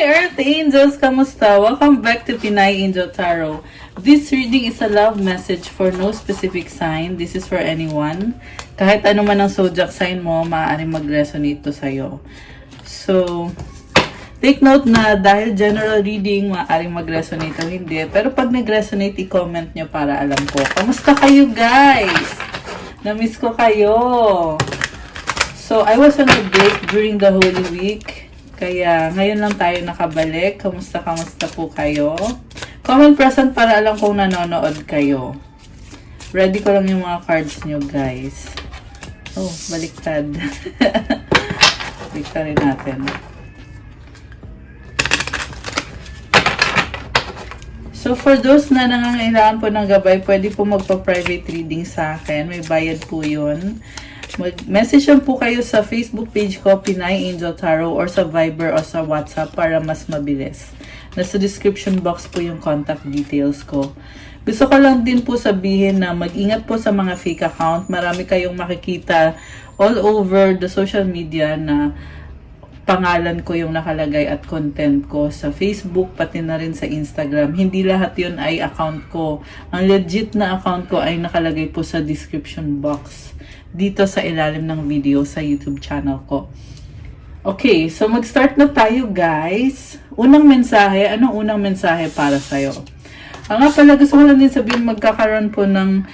Earth Angels! Kamusta? Welcome back to Pinay Angel Tarot. This reading is a love message for no specific sign. This is for anyone. Kahit ano man ang zodiac sign mo, maaaring mag-resonate to sa'yo. So, take note na dahil general reading, maaaring mag-resonate o hindi. Pero pag nag-resonate, i-comment nyo para alam ko. Kamusta kayo, guys? Na-miss ko kayo. So, I was on a break during the Holy Week. Kaya, ngayon lang tayo nakabalik. Kamusta po kayo? Comment present para alam kung nanonood kayo. Ready ko lang yung mga cards nyo, guys. Oh, baliktad. Baliktarin natin. So, for those na nangangailangan po ng gabay, pwede po magpa-private reading sa akin. May bayad po yun. Mag-message po kayo sa Facebook page ko, Pinay Angel Tarot, or sa Viber o sa WhatsApp para mas mabilis. Nasa description box po yung contact details ko. Gusto ko lang din po sabihin na mag-ingat po sa mga fake account. Marami kayong makikita all over the social media na pangalan ko yung nakalagay at content ko sa Facebook, pati na rin sa Instagram. Hindi lahat yun ay account ko. Ang legit na account ko ay nakalagay po sa description box dito sa ilalim ng video sa YouTube channel ko. Okay, so mag-start na tayo, guys. Unang mensahe, anong unang mensahe para sa'yo? Nga pala, gusto ko lang din sabihin, magkakaroon po ng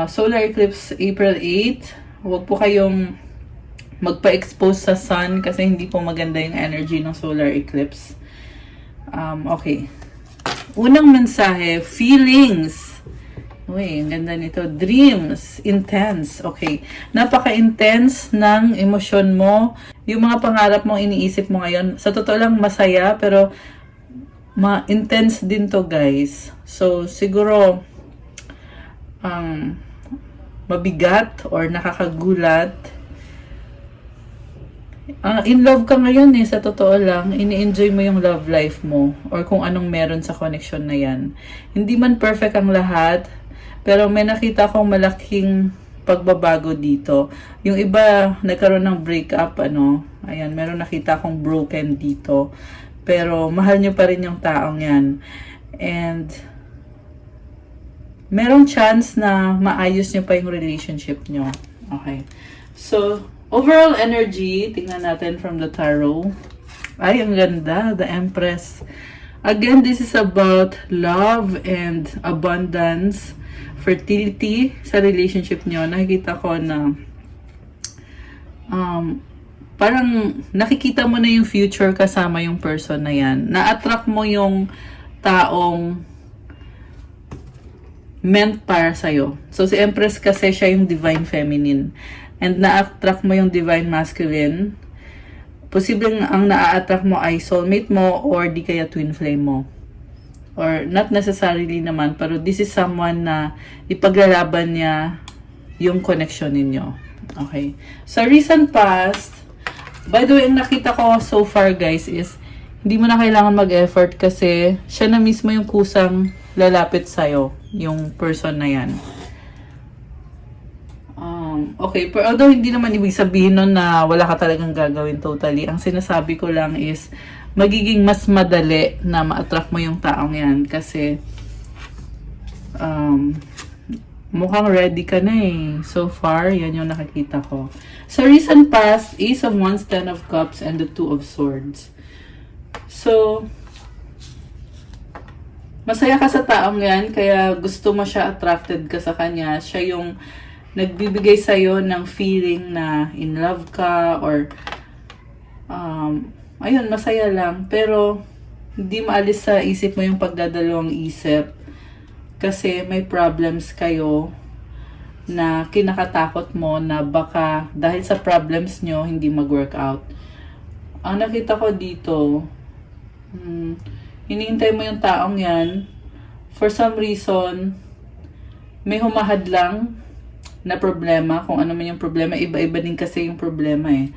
solar eclipse April 8. Huwag po kayong magpa-expose sa sun kasi hindi po maganda yung energy ng solar eclipse. Okay. Unang mensahe, feelings. Uy, ang ganda nito. Dreams. Intense. Okay. Napaka-intense ng emosyon mo. Yung mga pangarap mong iniisip mo ngayon. Sa totoo lang, masaya. Pero, ma-intense din to, guys. So, siguro, mabigat or nakakagulat. In love ka ngayon eh, sa totoo lang, ini-enjoy mo yung love life mo or kung anong meron sa connection na yan. Hindi man perfect ang lahat, pero may nakita akong malaking pagbabago dito. Yung iba, nagkaroon ng breakup, ayan, meron nakita akong broken dito. Pero mahal nyo pa rin yung taong yan. And, merong chance na maayos nyo pa yung relationship nyo. Okay. So, overall energy, tingnan natin from the tarot. Ay, ang ganda. The Empress. Again, this is about love and abundance, fertility sa relationship nyo. Nakikita ko na parang nakikita mo na yung future kasama yung person na yan. Na-attract mo yung taong meant para sa'yo. So, si Empress kasi siya yung divine feminine. And na-attract mo yung divine masculine. Posibleng ang na-attract mo ay soulmate mo or di kaya twin flame mo. Or not necessarily naman, pero this is someone na ipaglalaban niya yung connection ninyo. Okay. Sa recent past, by the way, ang nakita ko so far, guys, is hindi mo na kailangan mag-effort kasi siya na mismo yung kusang lalapit sa'yo, yung person na yan. Okay, pero although hindi naman ibig sabihin nun na wala ka talagang gagawin totally. Ang sinasabi ko lang is magiging mas madali na ma-attract mo yung taong yan kasi mukhang ready ka na eh. So far, yan yung nakikita ko. Sa recent past, Ace of Wands, Ten of Cups, and the Two of Swords. So, masaya ka sa taong yan, kaya gusto mo siya, attracted ka sa kanya. Siya yung nagbibigay sa'yo ng feeling na in love ka or ayun, masaya lang. Pero, hindi maalis sa isip mo yung pagdadalawang isip. Kasi may problems kayo na kinakatakot mo na baka dahil sa problems nyo, hindi mag-work out. Ang nakita ko dito, hinihintay mo yung taong yan. For some reason, may humahad lang na problema. Kung ano man yung problema, iba-iba din kasi yung problema eh.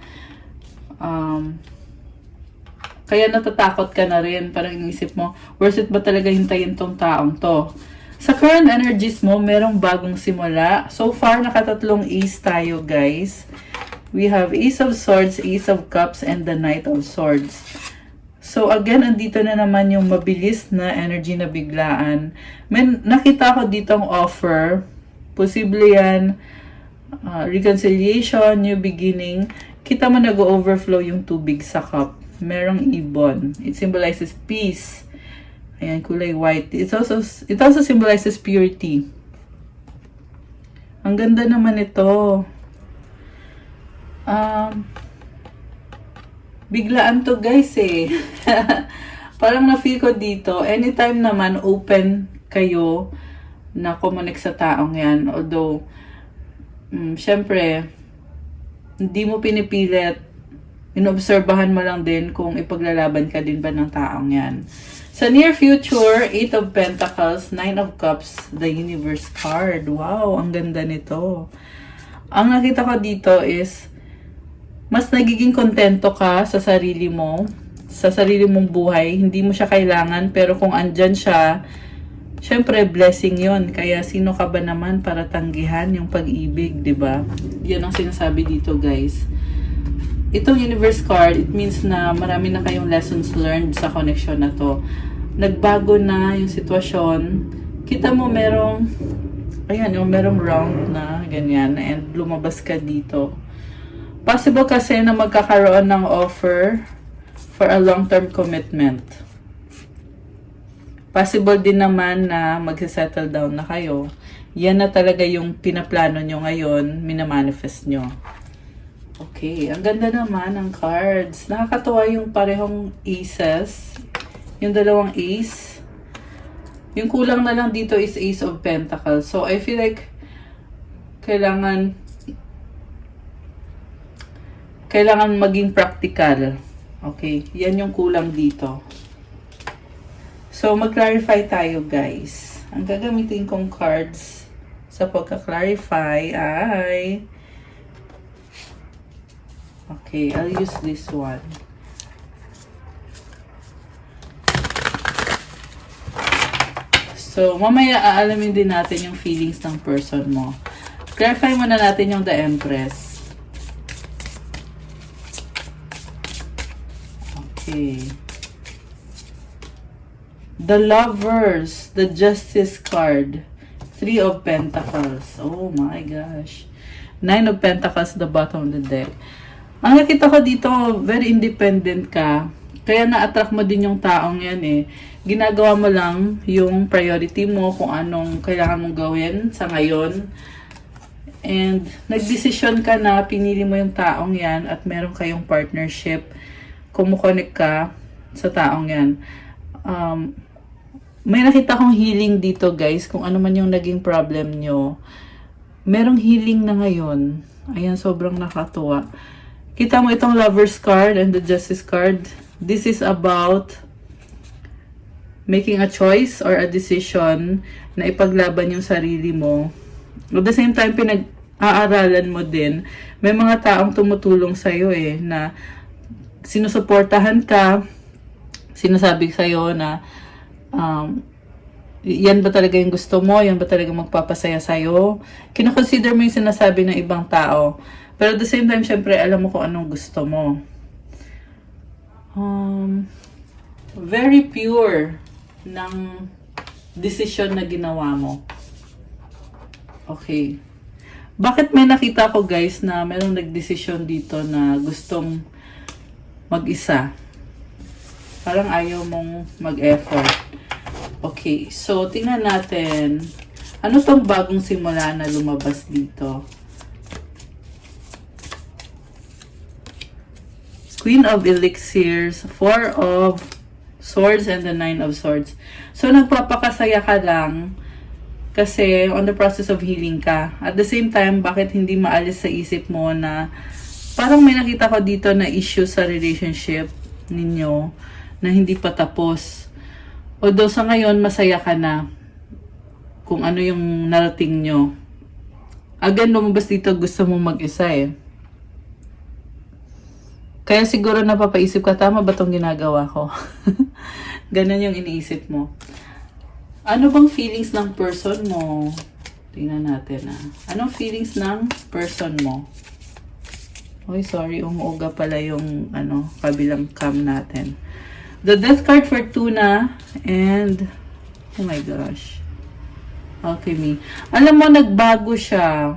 Kaya natatakot ka na rin. Parang inisip mo, worth it ba talaga hintayin tong taong to? Sa current energies mo, merong bagong simula. So far, nakatatlong ace tayo, guys. We have Ace of Swords, Ace of Cups, and the Knight of Swords. So again, andito na naman yung mabilis na energy na biglaan. Nakita ko ditong offer. Posible yan, reconciliation, new beginning. Kita mo nag-overflow yung tubig sa cup. Merong ibon. It symbolizes peace. Ayan, kulay white. It also symbolizes purity. Ang ganda naman ito. Biglaan to guys eh. Parang na-feel ko dito. Anytime naman open kayo na connect sa taong yan. Although, syempre, hindi mo pinipilit. Inobserbahan mo lang din kung ipaglalaban ka din ba ng taong yan. Sa near future, 8 of Pentacles, 9 of Cups, the Universe card. Wow, ang ganda nito. Ang nakita ko dito is, mas nagiging kontento ka sa sarili mo, sa sarili mong buhay. Hindi mo siya kailangan, pero kung andyan siya, syempre blessing yon. Kaya sino ka ba naman para tanggihan yung pag-ibig, di ba? Yan ang sinasabi dito, guys. Itong Universe card, it means na marami na kayong lessons learned sa connection na to. Nagbago na yung sitwasyon. Kita mo merong, ayan, yung merong round na, ganyan, and lumabas ka dito. Possible kasi na magkakaroon ng offer for a long-term commitment. Possible din naman na mag-settle down na kayo. Yan na talaga yung pinaplano nyo ngayon, minamanifest nyo. Okay, ang ganda naman ng cards. Nakakatuwa yung parehong aces. Yung dalawang ace. Yung kulang na lang dito is Ace of Pentacles. So, I feel like kailangan maging practical. Okay, yan yung kulang dito. So, mag-clarify tayo, guys. Ang gagamitin kong cards sa pagka-clarify ay... Okay, I'll use this one. So, mamaya aalamin din natin yung feelings ng person mo. Clarify muna natin yung The Empress. Okay. The Lovers, the Justice card. 3 of Pentacles. Oh my gosh. 9 of Pentacles, the bottom of the deck. Ang nakita ko dito, very independent ka. Kaya na-attract mo din yung taong yan eh. Ginagawa mo lang yung priority mo, kung anong kailangan mong gawin sa ngayon. And nagdesisyon ka na, pinili mo yung taong yan at meron kayong partnership. Kumukonek ka sa taong yan. May nakita kong healing dito guys, kung ano man yung naging problem nyo. Merong healing na ngayon. Ayan, sobrang nakatuwa. Kita mo itong Lover's card and the Justice card. This is about making a choice or a decision na ipaglaban yung sarili mo. At the same time, pinag-aaralan mo din. May mga taong tumutulong sa'yo eh, na sinusuportahan ka, sinasabi sa'yo na yan ba talaga yung gusto mo? Yan ba talaga magpapasaya sa'yo? Kinoconsider mo yung sinasabi ng ibang tao. Pero at the same time, syempre, alam mo kung anong gusto mo. Very pure ng decision na ginawa mo. Okay. Bakit may nakita ko guys na merong nagdesisyon dito na gustong mag-isa? Parang ayaw mong mag-effort. Okay. So, tingnan natin. Ano tong bagong simula na lumabas dito? Queen of Elixirs, 4 of Swords, and the 9 of Swords. So, nagpapakasaya ka lang kasi on the process of healing ka. At the same time, bakit hindi maalis sa isip mo na parang may nakita ko dito na issue sa relationship ninyo na hindi pa tapos. Although sa ngayon, masaya ka na kung ano yung narating nyo. Again, lumabas dito, gusto mong mag-isa eh. Kaya siguro napapaisip ka, tama ba itong ginagawa ko? Ganon yung iniisip mo. Ano bang feelings ng person mo? Tingnan natin ah. Anong feelings ng person mo? Oy, sorry, umuuga pala yung kabilang cam natin. The Death card for Tuna and oh my gosh. Alchemy. Alam mo, nagbago siya.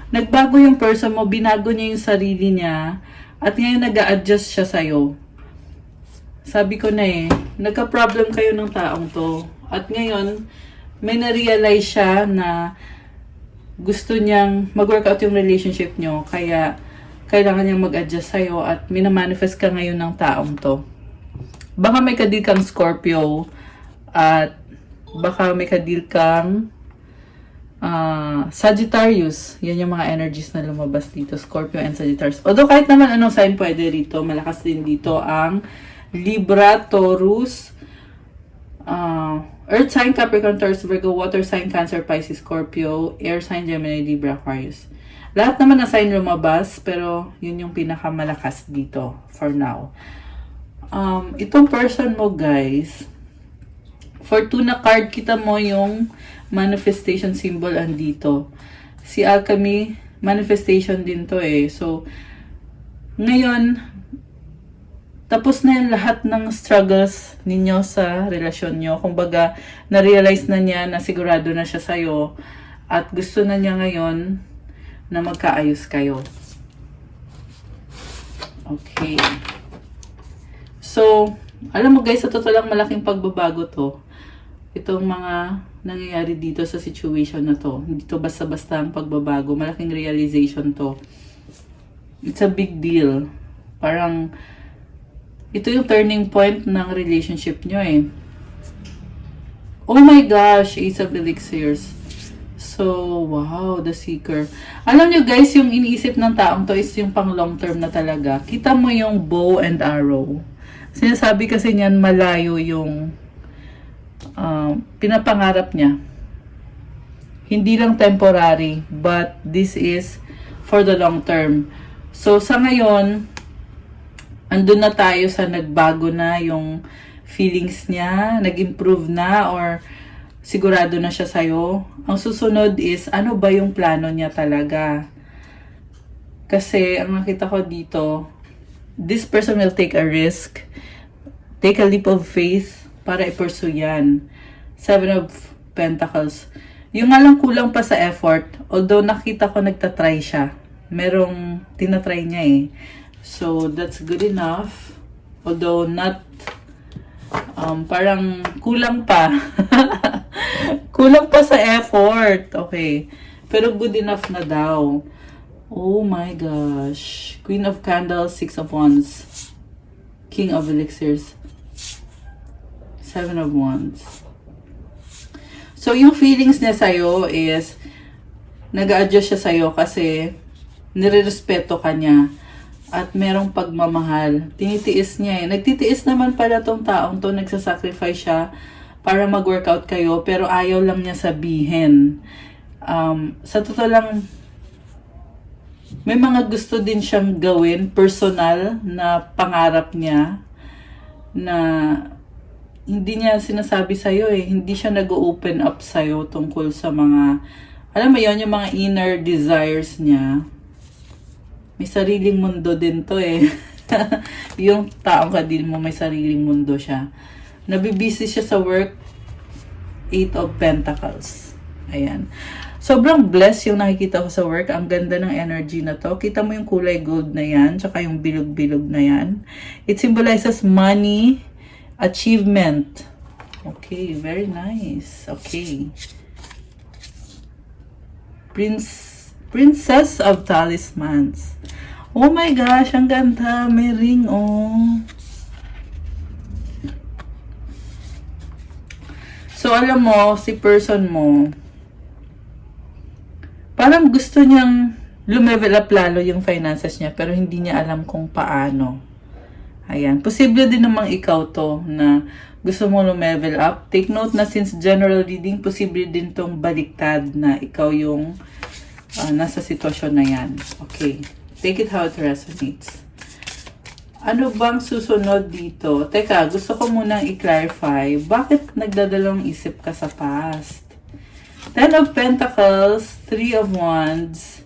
Nagbago yung person mo, binago niya yung sarili niya, at ngayon nag-a-adjust siya sa'yo. Sabi ko na nagka-problem kayo ng taong to. At ngayon, may na-realize siya na gusto niyang mag-workout yung relationship nyo, kaya kailangan niyang mag-adjust sa'yo at minamanifest ka ngayon ng taong to. Baka may kadil kang Scorpio at baka may kadil kang Sagittarius. Yan yung mga energies na lumabas dito, Scorpio and Sagittarius. Although kahit naman anong sign pwede rito, malakas din dito ang Libra, Taurus, Earth sign, Capricorn, Taurus, Virgo, Water sign, Cancer, Pisces, Scorpio, Air sign, Gemini, Libra, Aquarius. Lahat naman na sign lumabas, pero yun yung pinakamalakas dito for now. Itong person mo, guys, Fortuna card, kita mo yung manifestation symbol andito. Si Alchemy, manifestation din to So, ngayon, tapos na yung lahat ng struggles ninyo sa relasyon nyo. Kumbaga, na-realize na niya na sigurado na siya sa'yo at gusto na niya ngayon na magkaayos kayo. Okay. So, alam mo guys, sa totoo lang malaking pagbabago to. Itong mga nangyayari dito sa situation na to. Hindi to basta-basta ang pagbabago. Malaking realization to. It's a big deal. Parang, ito yung turning point ng relationship nyo Oh my gosh, Ace of Elixirs. So, wow, the Seeker. Alam nyo guys, yung iniisip ng taong to is yung pang long term na talaga. Kita mo yung bow and arrow. Sinasabi kasi niyan malayo yung pinapangarap niya. Hindi lang temporary, but this is for the long term. So, sa ngayon, andun na tayo sa nagbago na yung feelings niya, nag-improve na, or sigurado na siya sa'yo. Ang susunod is, ano ba yung plano niya talaga? Kasi, ang nakita ko dito, this person will take a risk, take a leap of faith, para i-pursue yan. 7 of Pentacles. Yung nga lang kulang pa sa effort, although nakita ko nagtatry siya. Merong tinatry niya So, that's good enough. Although not, parang kulang pa. Kulang pa sa effort. Okay. Pero good enough na daw. Oh my gosh. Queen of Candles, 6 of Wands. King of Elixirs. 7 of Wands. So, yung feelings niya sa'yo is, nag-a-adjust siya sa'yo kasi nire-respeto ka niya at merong pagmamahal. Tinitiis niya Nagtitiis naman pala tong taong to, nagsasacrifice siya para mag-workout kayo, pero ayaw lang niya sabihin. Sa totoo lang, may mga gusto din siyang gawin, personal, na pangarap niya, na hindi niya sinasabi sa'yo Hindi siya nag-open up sa'yo tungkol sa mga, alam mo yon yung mga inner desires niya. May sariling mundo din to Yung taong kadil mo, may sariling mundo siya. Nabibisi siya sa work, 8 of Pentacles. Ayan. Sobrang blessed yung nakikita ko sa work. Ang ganda ng energy na to. Kita mo yung kulay gold na yan, tsaka yung bilog-bilog na yan. It symbolizes money, achievement. Okay, very nice. Okay. Princess of Talismans. Oh my gosh, ang ganda. May ring, So, alam mo, si person mo, parang gusto niyang lumevel up lalo yung finances niya, pero hindi niya alam kung paano. Ayan. Posible din namang ikaw to na gusto mo lumevel up. Take note na since general reading, posible din tong baliktad na ikaw yung nasa sitwasyon na yan. Okay. Take it how it resonates. Ano bang susunod dito? Teka, gusto ko munang i-clarify. Bakit nagdadalawang isip ka sa past? 10 of Pentacles, 3 of Wands,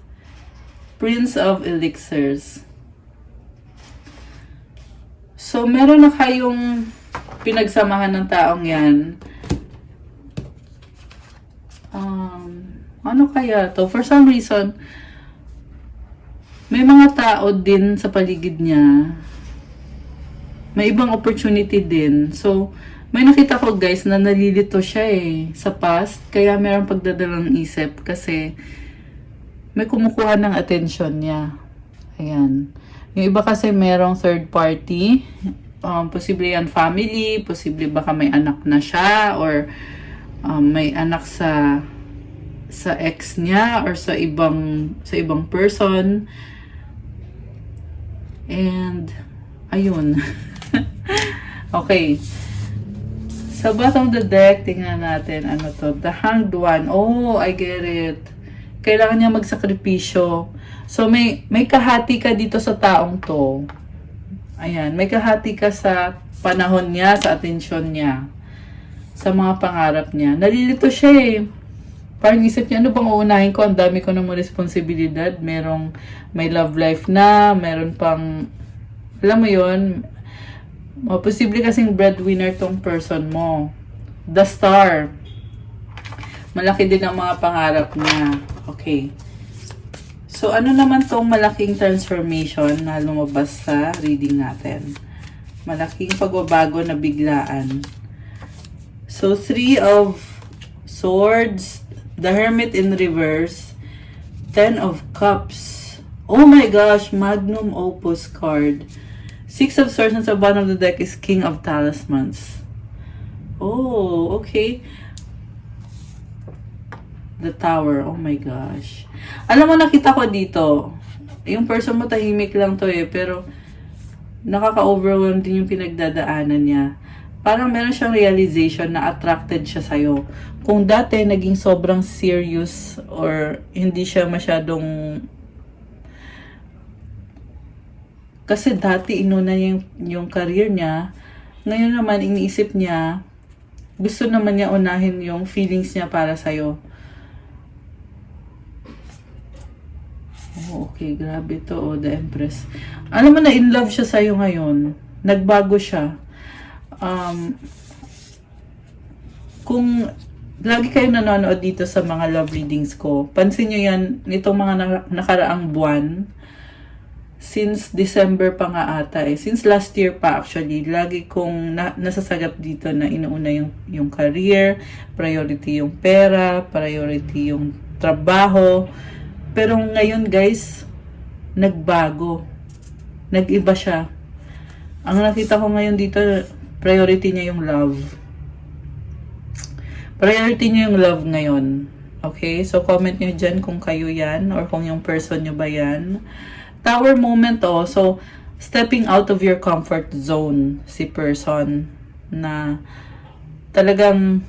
Prince of Elixirs. So, meron na kayong pinagsamahan ng taong yan. Ano kaya to? For some reason, may mga tao din sa paligid niya. May ibang opportunity din. So, may nakita ko guys na nalilito siya sa past. Kaya meron pagdadalang isip kasi may kumukuha ng attention niya. Ayan. Yung iba kasi merong third party. Posible yan family. Posible baka may anak na siya or may anak sa ex niya or sa ibang person. And ayun. Okay. Sa bottom of the deck, tingnan natin ano to. The Hanged One. Oh, I get it. Kailangan niya magsakripisyo. So may kahati ka dito sa taong to. Ayan, may kahati ka sa panahon niya, sa atensyon niya, sa mga pangarap niya. Nalilito siya Parang isip niya, ano bang uunahin ko? Ang dami ko ng responsibilidad. May love life na, meron pang, alam mo yun, posible kasing breadwinner tong person mo. The Star. Malaki din ang mga pangarap niya. Okay. So, ano naman tong malaking transformation na lumabas sa reading natin? Malaking pagbabago na biglaan. So, 3 of Swords, the Hermit in reverse, 10 of Cups. Oh my gosh, Magnum Opus card. 6 of Swords and sa bottom of the deck is King of Talismans. Oh, okay. The Tower. Oh my gosh. Alam mo, nakita ko dito, yung person mo tahimik lang to pero nakaka-overwhelm din yung pinagdadaanan niya. Parang meron siyang realization na attracted siya sa'yo. Kung dati naging sobrang serious or hindi siya masyadong... Kasi dati inuna niya yung career niya. Ngayon naman iniisip niya, gusto naman niya unahin yung feelings niya para sa'yo. Oh, okay, grabe to. Oh, the Empress. Alam mo na in love siya sa'yo ngayon. Nagbago siya. Kung lagi kayo nanonood dito sa mga love readings ko, pansin nyo yan, nitong mga nakaraang buwan, since December pa nga ata since last year pa actually, lagi kong nasasagap dito na inuuna yung career, priority yung pera, priority yung trabaho. Pero ngayon guys, nagbago. Nag-iba siya. Ang nakita ko ngayon dito, priority niya yung love. Priority niya yung love ngayon. Okay? So, comment nyo dyan kung kayo yan or kung yung person nyo ba yan. Tower moment So, stepping out of your comfort zone si person na talagang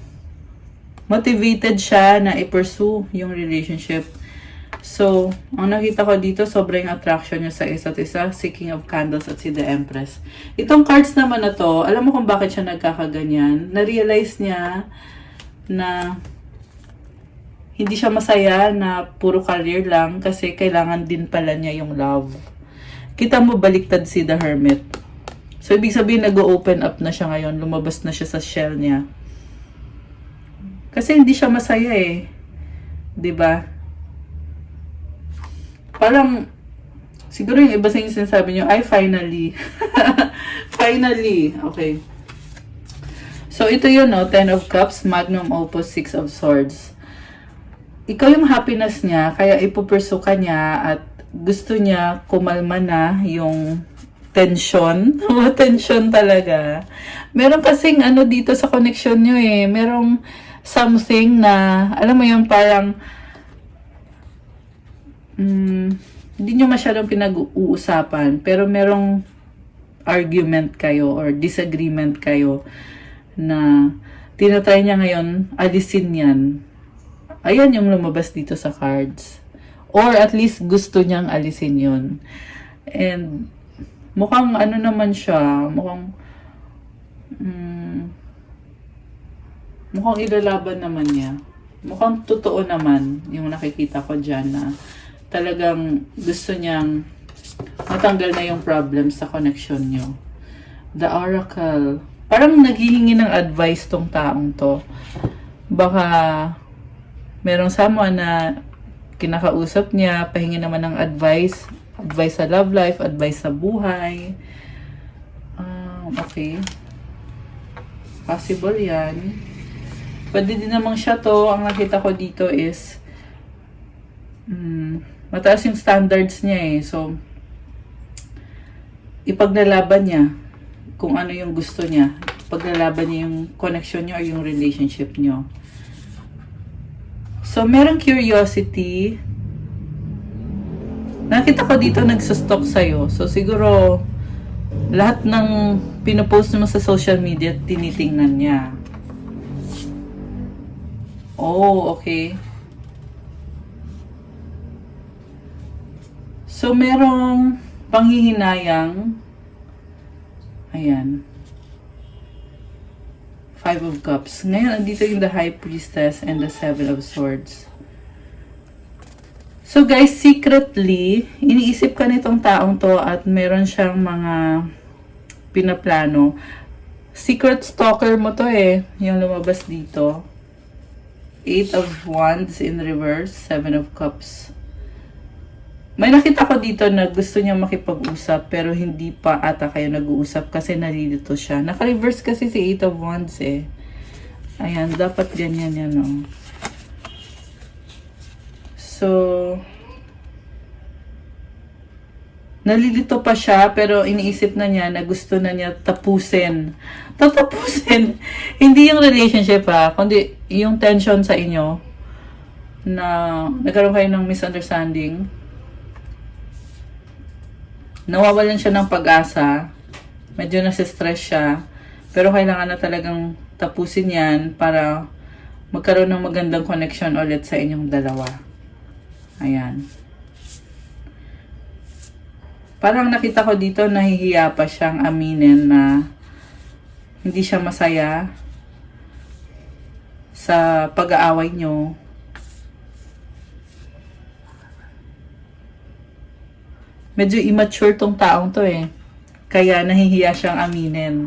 motivated siya na i-pursue yung relationship. So, ang nakita ko dito, sobrang attraction niya sa isa't isa, si King of Candles at si The Empress. Itong cards naman na to, alam mo kung bakit siya nagkakaganyan? Na-realize niya na hindi siya masaya na puro career lang kasi kailangan din pala niya yung love. Kita mo, baliktad si The Hermit. So, ibig sabihin, nag-open up na siya ngayon. Lumabas na siya sa shell niya. Kasi hindi siya masaya Diba? Parang, siguro yung iba sa inyo sinasabi nyo, ay, finally. Finally. Okay. So, ito yun, 10 of Cups, Magnum Opus, 6 of Swords. Ikaw yung happiness niya, kaya ipupursue ka niya at gusto niya kumalma na yung tension. Tension talaga. Meron kasing dito sa connection nyo merong something na, alam mo yun, parang hindi nyo masyadong pinag-uusapan, pero merong argument kayo or disagreement kayo na tinatry niya ngayon alisin yan. Ayan yung lumabas dito sa cards. Or at least gusto niyang alisin yun. And mukhang naman siya, mukhang ilalaban naman niya. Mukhang totoo naman yung nakikita ko dyan na talagang gusto niyang matanggal na yung problem sa connection nyo. The Oracle. Parang naghihingi ng advice tong taong to. Baka merong someone na kinakausap niya, pahingi naman ng advice. Advice sa love life, advice sa buhay. Okay. Possible yan. Pwede din namang siya to. Ang nakita ko dito is mataas yung standards niya eh. So, ipaglalaban niya kung ano yung gusto niya. Ipaglalaban niya yung connection niya or yung relationship niyo. So, merong curiosity. Nakita ko dito nagsustalk sa'yo. So, siguro lahat ng pinopost mo sa social media, tinitingnan niya. Oh, okay. So, merong panghihinayang. Ayan. 5 of Cups. Ngayon, andito yung the High Priestess and the 7 of Swords. So guys, secretly, iniisip ka nitong taong to at meron siyang mga pinaplano. Secret stalker mo to eh, yung lumabas dito. 8 of Wands in reverse, 7 of Cups. May nakita ko dito na gusto niya makipag-usap pero hindi pa ata kayo nag-uusap kasi nalilito siya. Naka-reverse kasi si 8 of Wands eh. Ayan, dapat ganyan yan oh. So, nalilito pa siya pero iniisip na niya na gusto na niya tapusin. Tatapusin. Hindi yung relationship ha, kundi yung tension sa inyo na nagkaroon kayo ng misunderstanding. Nawawalan siya ng pag-asa. Medyo nasistress siya. Pero kailangan na talagang tapusin yan para magkaroon ng magandang connection ulit sa inyong dalawa. Ayan. Parang nakita ko dito, nahihiya pa siyang aminin na hindi siya masaya sa pag-aaway nyo. Medyo immature tong taong to eh. Kaya nahihiya siyang aminin.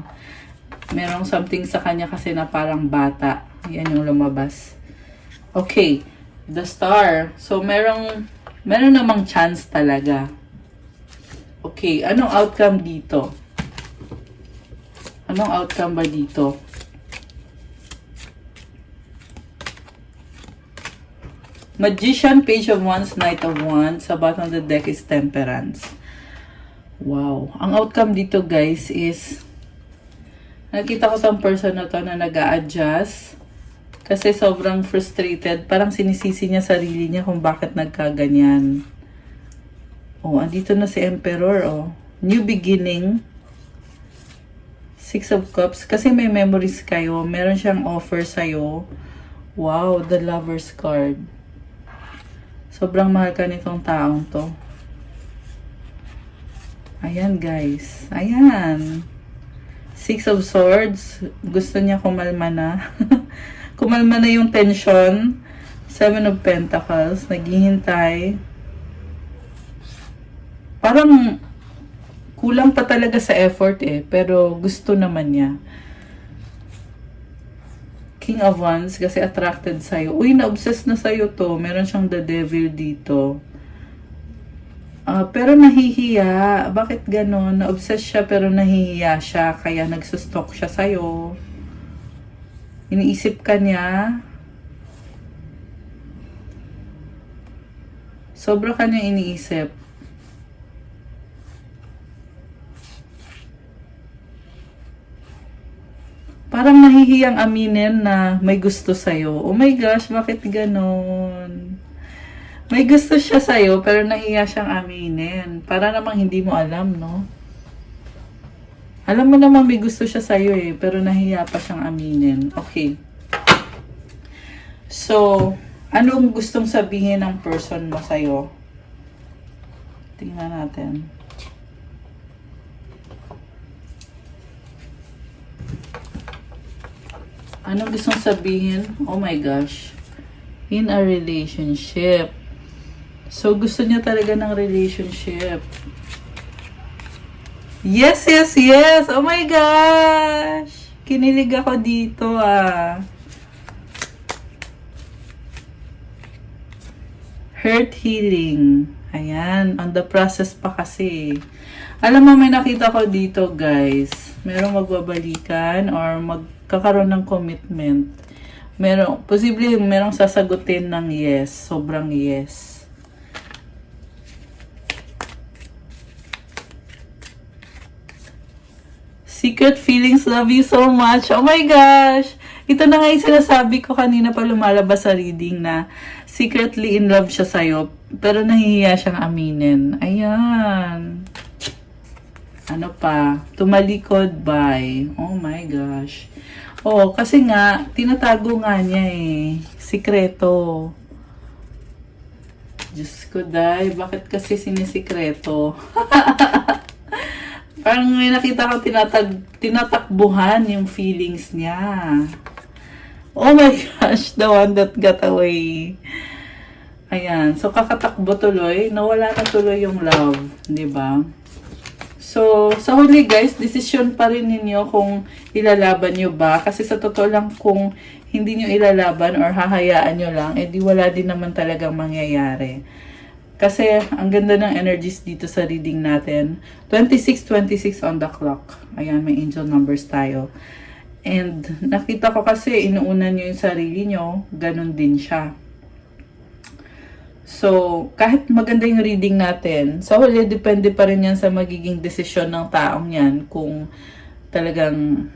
Merong something sa kanya kasi na parang bata. Yan yung lumabas. Okay. The Star. So, meron namang chance talaga. Okay, anong outcome dito? Anong outcome ba dito? Magician, Page of Wands, Knight of Wands. Sa bottom of the deck is Temperance. Wow. Ang outcome dito, guys, is nakita ko tong person na to na nag-a-adjust. Kasi sobrang frustrated. Parang sinisisi niya sarili niya kung bakit nagkaganyan. Oh, andito na si Emperor, oh. New beginning. 6 of Cups. Kasi may memories kayo. Meron siyang offer sa'yo. Wow, the Lover's card. Sobrang mahal ka nitong taong to. Ayan, guys. Ayan. 6 of Swords. Gusto niya kumalma na. Kumalma na yung tension. 7 of Pentacles. Naghihintay. Parang kulang pa talaga sa effort eh. Pero gusto naman niya. King of Wands. Kasi attracted sa'yo. Uy, na-obsessed na sa'yo to. Meron siyang the Devil dito. Pero nahihiya. Bakit ganon? Na-obsess siya pero nahihiya siya. Kaya nagsustalk siya sa'yo. Iniisip ka niya. Sobra ka niya iniisip. Parang nahihiyang aminin na may gusto sa'yo. Oh my gosh, bakit ganon? May gusto siya sa'yo, pero nahiya siyang aminin. Para namang hindi mo alam, no? Alam mo naman may gusto siya sa'yo eh, pero nahiya pa siyang aminin. Okay. So, anong gustong sabihin ng person mo sa'yo? Tingnan natin. Anong gustong sabihin? Oh my gosh. In a relationship. So, gusto niya talaga ng relationship. Yes, yes, yes! Oh my gosh! Kinilig ako dito ah. Hurt healing. Ayan, on the process pa kasi. Alam mo, may nakita ko dito guys. Merong magbabalikan or magkakaroon ng commitment. Posible merong sasagutin ng yes. Sobrang yes. Secret feelings, love you so much. Oh my gosh! Ito na nga yung sinasabi ko kanina pa lumalabas sa reading na secretly in love siya sa'yo, pero nahihiya siyang aminin. Ayan. Ano pa? Tumalikod by. Oh my gosh. Oh, kasi nga, tinatago nga niya eh. Sikreto. Diyos ko, day. Bakit kasi sinisikreto? Parang may nakita ko tinatakbuhan yung feelings niya. Oh my gosh, the one that got away. Ayan, so kakatakbo tuloy, nawala na tuloy yung love, di ba? So, sa huli guys, decision pa rin ninyo kung ilalaban nyo ba. Kasi sa totoo lang, kung hindi nyo ilalaban or hahayaan nyo lang, edi wala din naman talagang mangyayari. Kasi, ang ganda ng energies dito sa reading natin. 26-26 on the clock. Ayan, may angel numbers tayo. And, nakita ko kasi, inuunan nyo yung sarili nyo, ganun din siya. So, kahit maganda yung reading natin, sa huli, depende pa rin yan sa magiging desisyon ng taong yan. Kung talagang,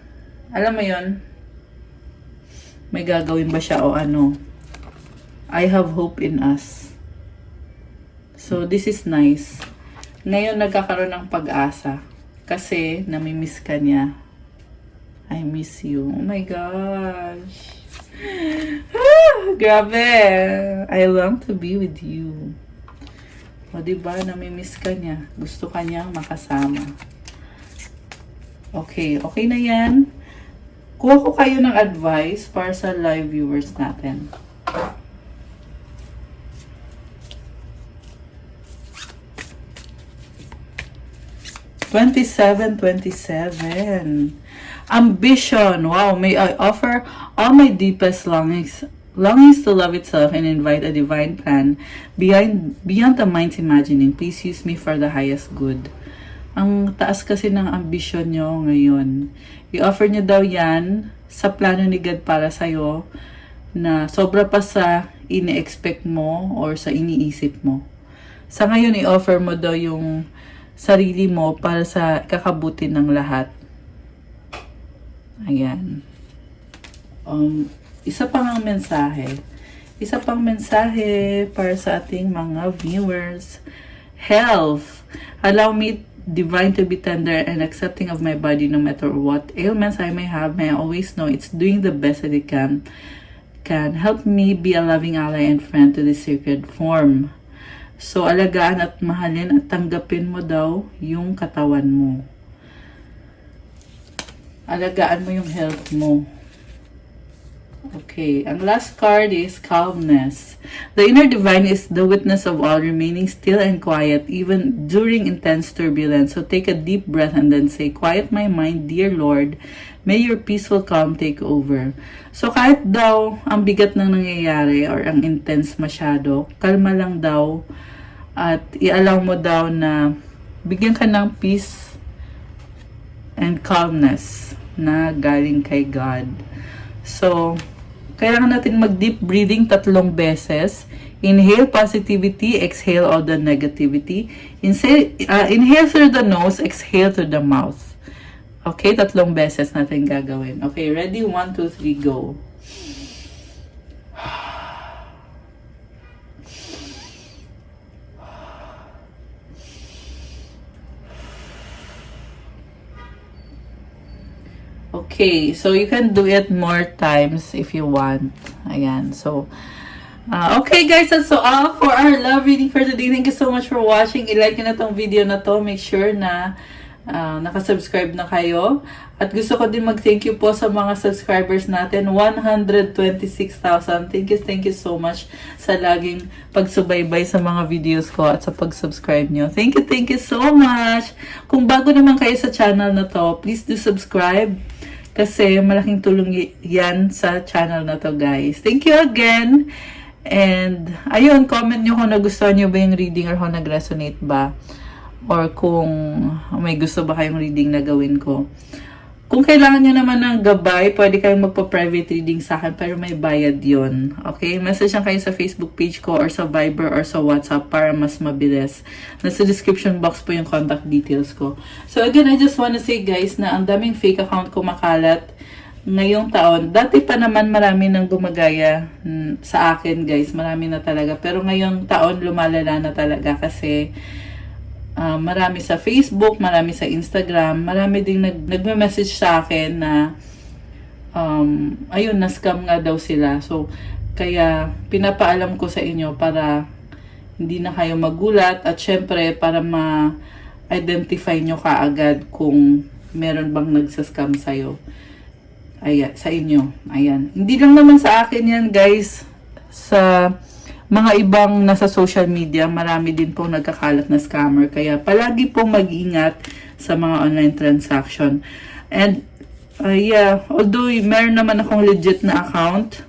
alam mo yon, may gagawin ba siya o ano. I have hope in us. So, this is nice. Ngayon, nagkakaroon ng pag-asa. Kasi, namimiss ka niya. I miss you. Oh my gosh. Grabe. I long to be with you. O, diba? Namimiss ka niya. Gusto ka niyang makasama. Okay. Okay na yan. Kuha ko kayo ng advice para sa live viewers natin. '27. Ambition. Wow, may I offer all my deepest longings to love itself and invite a divine plan beyond the mind's imagining. Please use me for the highest good. Ang taas kasi ng ambisyon nyo ngayon. I-offer nyo daw yan sa plano ni God para sa'yo na sobra pa sa ini-expect mo or sa iniisip mo. Sa ngayon, i-offer mo daw yung sarili mo para sa kakabuti ng lahat. Ayan. Isa pang mensahe. Isa pang mensahe para sa ating mga viewers. Health. Allow me, divine, to be tender and accepting of my body no matter what ailments I may have. May I always know it's doing the best that it can help me be a loving ally and friend to this sacred form. So, alagaan at mahalin at tanggapin mo daw yung katawan mo. Alagaan mo yung health mo. Okay, ang last card is calmness. The inner divine is the witness of all, remaining still and quiet even during intense turbulence. So take a deep breath and then say, quiet my mind, dear Lord. May your peaceful calm take over. So kahit daw ang bigat ng nangyayari or ang intense masyado, kalma lang daw at i-allow mo daw na bigyan ka ng peace and calmness na galing kay God. So, kailangan natin mag-deep breathing 3 beses. Inhale positivity, exhale all the negativity. Inhale through the nose, exhale through the mouth. Okay, 3 beses natin gagawin. Okay, ready? 1, 2, 3, go. Okay, so you can do it more times if you want. Ayan, so, okay guys, that's all for our love reading for today. Thank you so much for watching. I-like nyo na tong video na to. Make sure na nakasubscribe na kayo. At gusto ko din mag-thank you po sa mga subscribers natin. 126,000. Thank you so much sa laging pagsubaybay sa mga videos ko at sa pag-subscribe nyo. Thank you so much. Kung bago naman kayo sa channel na to, please do subscribe. Kasi malaking tulong yan sa channel na to, guys. Thank you again. And, ayun, comment nyo kung nagustuhan nyo ba yung reading or kung nag-resonate ba. Or kung may gusto ba kayong reading na gawin ko. Kung kailangan nyo naman ng gabay, pwede kayong magpa-private reading sa akin, pero may bayad yon. Okay? Message lang kayo sa Facebook page ko or sa Viber or sa WhatsApp para mas mabilis. Nasa description box po yung contact details ko. So again, I just wanna say guys na ang daming fake account kumakalat ngayong taon. Dati pa naman marami nang gumagaya sa akin guys. Marami na talaga. Pero ngayong taon lumalala na talaga kasi marami sa Facebook, marami sa Instagram, marami ding nagme-message sa akin na ayun, na-scam nga daw sila. So, kaya pinapaalam ko sa inyo para hindi na kayo magulat at syempre para ma-identify nyo kaagad kung meron bang nagsascam sa'yo. Ayan, sa inyo. Ayan. Hindi lang naman sa akin yan, guys. Sa mga ibang nasa social media, marami din pong nagkakalat na scammer. Kaya palagi pong mag-ingat sa mga online transaction. And, yeah, although meron naman akong legit na account,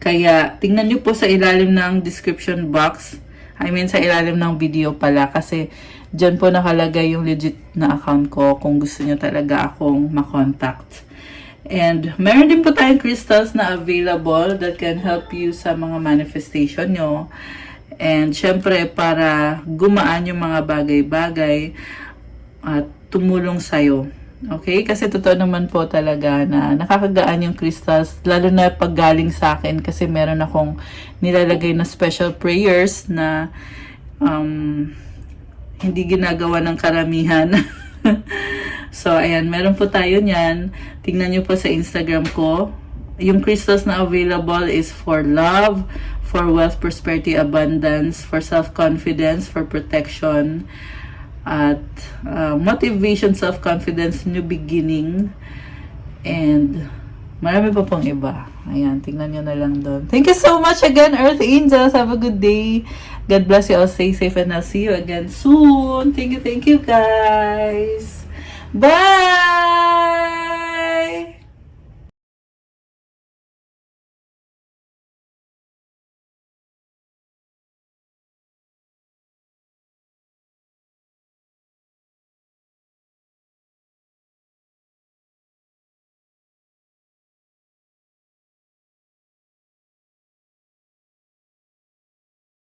kaya tingnan nyo po sa ilalim ng description box. I mean, sa ilalim ng video pala. Kasi, dyan po nakalagay yung legit na account ko kung gusto nyo talaga akong makontact. And meron din po tayong crystals na available that can help you sa mga manifestation nyo. And syempre para gumaan yung mga bagay-bagay at tumulong sa'yo. Okay? Kasi totoo naman po talaga na nakakagaan yung crystals, lalo na pag galing sa akin kasi meron akong nilalagay na special prayers na hindi ginagawa ng karamihan. So, ayan, meron po tayo niyan. Tingnan nyo po sa Instagram ko. Yung crystals na available is for love, for wealth, prosperity, abundance, for self-confidence, for protection, at motivation, self-confidence, new beginning, and marami pa pong iba. Ayan, tingnan nyo na lang doon. Thank you so much again, Earth Angels. Have a good day. God bless you all. Stay safe and I'll see you again soon. Thank you, guys. Bye!